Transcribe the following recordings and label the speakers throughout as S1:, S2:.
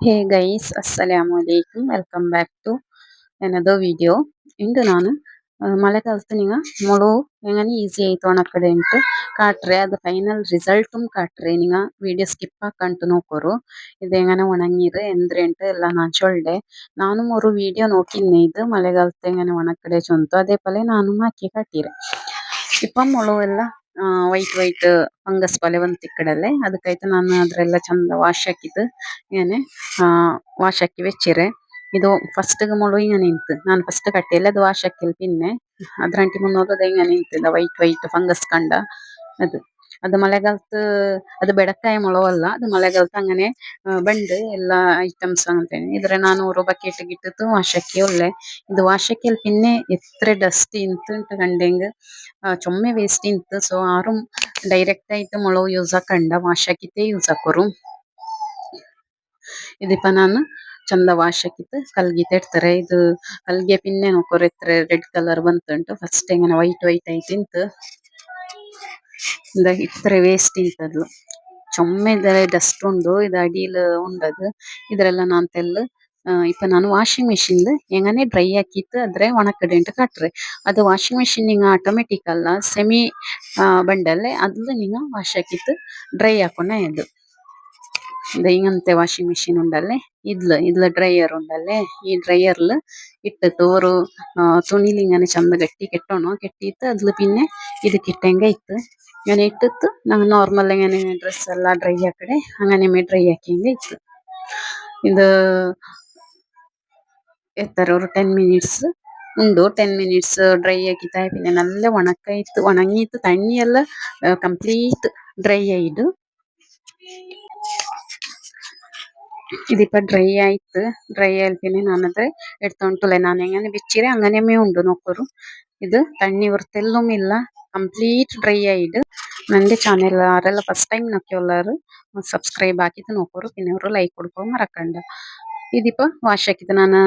S1: Hey guys, Assalamu alaikum. Welcome back to another video. ಇಂದು ನಾನು ಮಳೆಗಾಲത്ത് ನಿಂಗ ಮೊಳು ಹೆಂಗನೆ easy ಆಯ್ತು ಒಣಕಡೆ ಉಂಟು ಕಾಟ್ರೆ ಅದು ಫೈನಲ್ ರಿಸಲ್ಟ್ ಕಾಟ್ರೆ ನಿಂಗ ವಿಡಿಯೋ ಸ್ಕಿಪ್ ಹಾಕಂಟು ನೋಕೋರು ಇದು ಹೆಂಗನೆ ಒಣಗಿರು ಎಂದ್ರೆ ಉಂಟು ಎಲ್ಲ ನಾನು ಚೊಳ್ಳೆ ನಾನು ಮೂರು ವಿಡಿಯೋ ನೋಕಿನ್ನೆ ಇದು ಮಳೆಗಾಲത്ത് ಹೆಂಗನೆ ಒಣಕಡೆ ಚೊಂತು ಅದೇ ಪಲೆ ನಾನು ಹಾಕಿ ಕಟ್ಟಿರೆ ಇಪ್ಪ ಮೊಳು ಎಲ್ಲ ವೈಟ್ ವೈಟ್ ಫಂಗಸ್ ಪಲೆ ಬಂತು ಇಕ್ಕಡಲ್ಲೇ ಅದಕ್ಕಾಯ್ತು ನಾನು ಅದ್ರೆಲ್ಲ ಚಂದ ವಾಶ್ ಹಾಕಿದ್ದು ಏನೆ ವಾಶ್ ಹಾಕಿ വെച്ചിರೆ ಇದು ಫಸ್ಟ್ ಮೊಳು ಹಿಂಗ ನಿಂತು ನಾನು ಫಸ್ಟ್ ಕಟ್ಟಿಲ್ಲ ಅದು ವಾಶ್ ಹಾಕಿಲ್ ಪಿನ್ನೆ ಅದ್ರಂಟಿ ಮುನ್ನೋಗದ ಹಿಂಗ ನಿಂತಿದ್ದ ವೈಟ್ ವೈಟ್ ಫಂಗಸ್ ಕಂಡ ಅದು ಅದು ಮಳೆಗಾಲത്ത് ಅದು ಬೆಡಕಾಯ ಮೊಳವಲ್ಲ ಅದು ಮಳೆಗಾಲത്ത് അങ്ങനെ ಬಂಡು ಎಲ್ಲ ಐಟಮ್ಸ್ ಅಂತೇನೆ ಇದ್ರೆ ನಾನು ഒരു ಬಕೆಟ್ ಇಟ್ಟಿತ್ತು ವಾಶಕ್ಕೆ ಒಳ್ಳೆ ಇದು ವಾಶಕ್ಕೆ ಪಿನ್ನೆ ಎತ್ರ ಡಸ್ಟ್ ಇಂತು ಕಂಡೆಂಗ್ ಚೊಮ್ಮೆ ವೇಸ್ಟ್ ಇಂತು ಸೊ ಆರು ಡೈರೆಕ್ಟ್ ಆയിട്ട് ಮೊಳವು ಯೂಸ್ ಹಾಕಂಡ ವಾಶಕ್ಕಿತ್ತೆ ಯೂಸ್ ಹಾಕೋರು ഇതിപ്പോ ನಾನು ಚಂದ ವಾಶ್ ಹಾಕಿತ್ತು ಕಲ್ಗಿತ ಇಡ್ತಾರೆ ಇದು ಕಲ್ಗೆ ಪಿನ್ನೆ ನೋಕೋರು ಎತ್ರ ರೆಡ್ ಕಲರ್ ಬಂತುಂಟು ಫಸ್ಟ್ ಇങ്ങനെ ವೈಟ್ ವೈಟ್ ಆಯ್ತಿಂತು ಇಂದ ಇತ್ರ ವೇಸ್ಟ್ ಇಂತದ್ದು ಚೊಮ್ಮೆ ಇದ್ರೆ ಡಸ್ಟ್ ಉಂಡು ಇದು ಅಡಿಲ್ ಉಂಡದು ಇದ್ರೆಲ್ಲ ನಾನ್ ತೆಲ್ಲು ಇಪ್ಪ ನಾನು ವಾಷಿಂಗ್ ಮೆಷಿನ್ ಎಂಗನೆ ಡ್ರೈ ಹಾಕಿತ್ತು ಅದ್ರೆ ಒಣಕಡೆ ಉಂಟು ಕಟ್ರೆ ಅದು ವಾಷಿಂಗ್ ಮೆಷಿನ್ ನಿಂಗ ಆಟೋಮೆಟಿಕ್ ಅಲ್ಲ ಸೆಮಿ ಬಂಡಲ್ಲೇ ಅದ್ಲು ನಿಂಗ ವಾಶ್ ಹಾಕಿತ್ತು ಡ್ರೈ ಹಾಕೊಂಡ ಇದು ಇಂಗಂತೆ ವಾಷಿಂಗ್ ಮೆಷಿನ್ ಉಂಡಲ್ಲೆ ಇದ್ಲ ಡ್ರೈಯರ್ ಉಂಡಲ್ಲೆ ಈ ಡ್ರೈಯರ್ಲ್ ಇಟ್ಟತ್ತು ஒரு തുണിയിൽ ഇങ്ങനെ ചന്ത കെട്ടി കെട്ടണോ കെട്ടിയിട്ട് അതിൽ പിന്നെ ഇത് കിട്ടെങ്ക ഇട്ട് ഇങ്ങനെ ഇട്ടിട്ട് ഞങ്ങൾ നോർമൽ ഇങ്ങനെ ഡ്രസ് എല്ലാം ഡ്രൈ ആക്കಡೆ അങ്ങനെ ഡ്രൈ ആക്കിയെങ്ക ഇട്ട് ഇത് എത്ര ഒരു 10 ಮಿನಿಟ್ಸ್ ಉಂಡು 10 ಮಿನಿಟ್ಸ್ ಡ್ರೈ ಆಗಿತ್ತ പിന്നെ നല്ല ಒಣಕಾಯ್ತು ಒಣಗಿತ್ತು ತಣ್ಣಿ ಎಲ್ಲ ಕಂಪ್ಲೀಟ್ ಡ್ರೈ ಆಯ್ತು ഇതിപ്പോ ഡ്രൈ ആയിട്ട് ഡ്രൈ ആയതിനെ ഞാനത് എടുത്തോണ്ടുള്ള ഞാൻ എങ്ങനെ വെച്ചിരെ അങ്ങനെമേ ഉണ്ട് നോക്കൂ ഇത് തണ്ണി വൃത്തെല്ലും ഇല്ല ಕಂಪ್ಲೀಟ್ ಡ್ರೈ ಆಯ್ತು ನಂಗೆ ಚಾನೆಲ್ ಆರೆಲ್ಲ ಫಸ್ಟ್ ಟೈಮ್ ನೋക്കിಯುಳ್ಳಾರು ಸಬ್ಸ್ಕ್ರೈಬ್ ಹಾಕಿದ್ದು ನೋಕೋರು പിന്നെ ಅವರು ಲೈಕ್ കൊടുക്കോ ಮರಕಂಡ ഇതിപ്പോ ವಾಶ್ ಹಾಕಿದ್ದು ನಾನು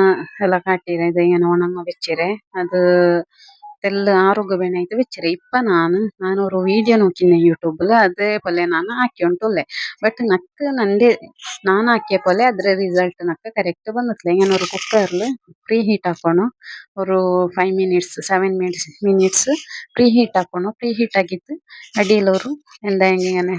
S1: ಎಲ್ಲ ಕಾಟಿರೆ ಇದು ಏನೋ ಒಣಗ വെച്ചിರೆ ಅದು തെല്ല് ആറുക വേണായിട്ട് വെച്ചിರೆ ഇപ്പ ನಾನು ഒരു വീഡിയോ നോക്കിന്നെ യൂട്യൂബില് അതേപോലെ ನಾನು ಹಾಕಿಯುಂಟುಲ್ಲೆ ಬಟ್ ನಕ್ ನಂದೆ ನಾನು ಹಾಕಿയ പോലെ ಅದ್ರ ರಿಸಲ್ಟ್ ನಕ್ಕ ಕರೆಕ್ಟ್ ಬಂದತ್ಲೆ ഇങ്ങനെ ഒരു കുക്കറിൽ ಪ್ರೀ ಹೀಟ್ ಹಾಕೋಣ ഒരു 5 ಮಿನಿಟ್ಸ್ 7 ಮಿನಿಟ್ಸ್ ಪ್ರೀ ಹೀಟ್ ಹಾಕೋಣ ಪ್ರೀ ಹೀಟ್ ಆಗಿತ್ತು ಅಡಿಯಲ್ಲವರು എന്താ ഇങ്ങനെ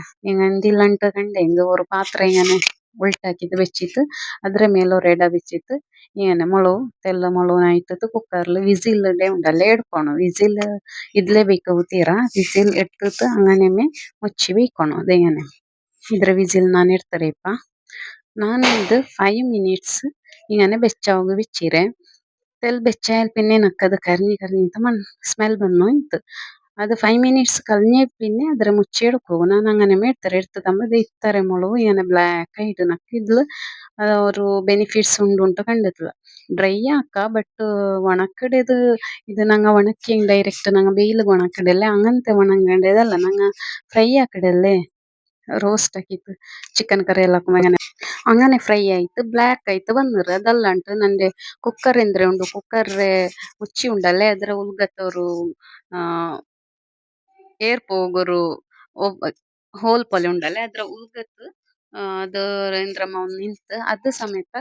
S1: എന്തില്ലണ്ട് കണ്ടെങ്കിൽ ഒരു പാത്രം ഇങ്ങനെ ഉൾട്ടാക്കിയിട്ട് വെച്ചിട്ട് ಅದ್ರ ಮೇಲೆ ഒരു എട വെച്ചിട്ട് ഇങ്ങനെ മുളക് തെല്ല മുളകിനായിട്ടത് കുക്കറിൽ വിസിലിടെ ഉണ്ടല്ലേ എടുക്കണം വിസിൽ ഇതിലേ ಬೇಕವು ತೀರಾ ವಿಸಿಲ್ ಇಟ್ಟಿട്ട് അങ്ങനെമേ ಮುಚ್ಚಿ ಬೇಕணும் ಅದೇങ്ങനെ ಇದ್ರ ವಿಸಿಲ್ ನಾನು ಇಡ್ತಾರೆ ಇಪ್ಪ ನಾನು ಇದು 5 ಮಿನಿಟ್ಸ್ ഇങ്ങനെ ಬೆಚ್ಚವಾಗ വെച്ചിರೆ ತೆಲ್ ಬೆಚ್ಚಾಯಲ್ പിന്നെ ನಕ್ಕದು ಕರ್ನಿ ಕರ್ನಿ ಅಂತ ಸ್ಮೆಲ್ ಬಂದು ಇಂತು ಅದು 5 ಮಿನಿಟ್ಸ್ ಕಲ್ഞ്ഞೆ പിന്നെ ಅದರ ಮುಚ್ಚಿ എടുക്കൂ ನಾನು അങ്ങനെ ಮಾಡ್ತಾರೆ എടുത്തതമ്മ ಇತ್ತಾರೆ ಮೊಳವು ഇങ്ങനെ ಬ್ಲಾಕ್ ಆയിട്ട് ನಕ್ಕಿದ್ಲು ഒരു ಬೆನಿಫಿಟ್ಸ್ ಉಂಟು ಕಂಡತ್ಲ ಡ್ರೈ ಆಕ ಬಟ್ ಒಣಕಡೆದು ಇದು ನಂಗ ಒಣಕ್ಕಿ ಡೈರೆಕ್ಟ್ ನಂಗ ಬೇಯಿಲು ಒಣಕಡೆಲ್ಲ അങ്ങനത്തെ ಒಣಗಂಡೆದಲ್ಲ ನಂಗ ಫ್ರೈ ಆಕಡೆಲ್ಲೇ ರೋಸ್ಟ್ ಹಾಕಿತ್ತು ಚಿಕನ್ ಕರಿ ಎಲ್ಲ അങ്ങനെ ഫ്രൈ ആയിട്ട് ബ്ലാക്ക് ആയിട്ട് വന്നത് അതല്ലാണ്ട് നന്റെ കുക്കർ എന്തിര ഉണ്ട് കുക്കർ ಮುಚ್ಚಿ ಉಂಡಲ್ಲೇ ಅದರ ಉಲ್ಗತ್ತವರು ಏರ್ ಪೋಗೊರು ಹೋಲ್ ಪೊಲೆ ಉಂಡಲ್ಲೇ ಅದ್ರ ಉಲ್ಗತ್ತು ಅದು ಎಂದ್ರಮ್ಮ ನಿಂತು ಅದು ಸಮೇತ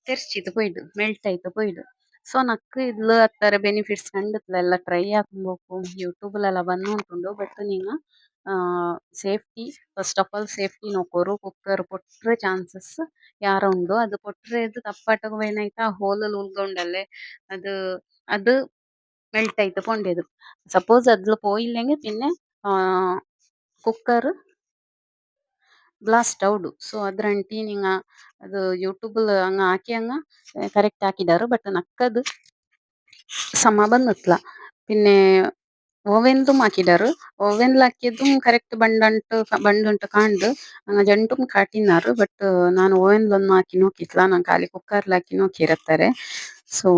S1: ತೆರ್ಚಿದು ಪೋಯ್ಡು ಮೆಲ್ಟ್ ಆಯ್ತು ಪೋಯ್ಡು ಸೊ ನಕ್ಕು ಇದ್ಲು ಅತ್ತರ ಬೆನಿಫಿಟ್ಸ್ ಕಂಡತ್ಲ ಎಲ್ಲ ಟ್ರೈ ಹಾಕ್ಬೇಕು ಯೂಟ್ಯೂಬ್ಲೆಲ್ಲ ಬಂದು ಉಂಟುಂಡು ಬಟ್ ನೀನು safety first of all safety ನೋಕೋರು ಕುಕ್ಕರ್ ಕೊಟ್ರೆ ಚಾನ್ಸಸ್ ಯಾರ ಉಂಡು ಅದು ಕೊಟ್ರೆ ಅದು ತಪ್ಪಾಟಗ ಏನಾಯ್ತಾ ಆ ಹೋಲಲ್ಲಿ ಉಳ್ಗೊಂಡಲ್ಲೇ ಅದು ಅದು ಮೆಲ್ಟ್ ಆಯ್ತು ಪೊಂಡೆದು ಸಪೋಸ್ ಅದ್ಲು പോയില്ലെങ്കിൽ പിന്നെ ಕುಕ್ಕರ್ ಬ್ಲಾಸ್ಟ್ ಔಡು ಸೊ ಅದ್ರಂಟಿ ನಿಂಗ ಅದು ಯೂಟ್ಯೂಬಲ್ ಹಂಗ ಹಾಕಿ ಹಂಗ ಕರೆಕ್ಟ್ ಹಾಕಿದಾರು ಬಟ್ ನಕ್ಕದು ಸಮ ಬಂದತ್ಲ പിന്നെ ಓವೆನ್ದುം ಹಾಕಿದಾರು ಓವೆನ್ಲ್ ಹಾಕಿದ್ದು ಕರೆಕ್ಟ್ ಬಂಡುಂಟು ಕಾಂಡು ನಂಗ ಜಂಟುಂ ಕಾಟಿನಾರು ಬಟ್ ನಾನು ಓವೆನ್ಲೊಂದು ಹಾಕಿ ನೋಕಿತ್ಲ ನಾನು ಖಾಲಿ ಕುಕ್ಕರ್ಲ್ ಹಾಕಿ ನೋಕಿರತ್ತಾರೆ ಸೊ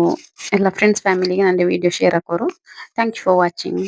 S1: ಎಲ್ಲ ಫ್ರೆಂಡ್ಸ್ ಫ್ಯಾಮಿಲಿಗೆ ನನ್ನ ವಿಡಿಯೋ ಶೇರ್ ಹಾಕೋರು ಥ್ಯಾಂಕ್ ಯು ಫಾರ್ ವಾಚಿಂಗ್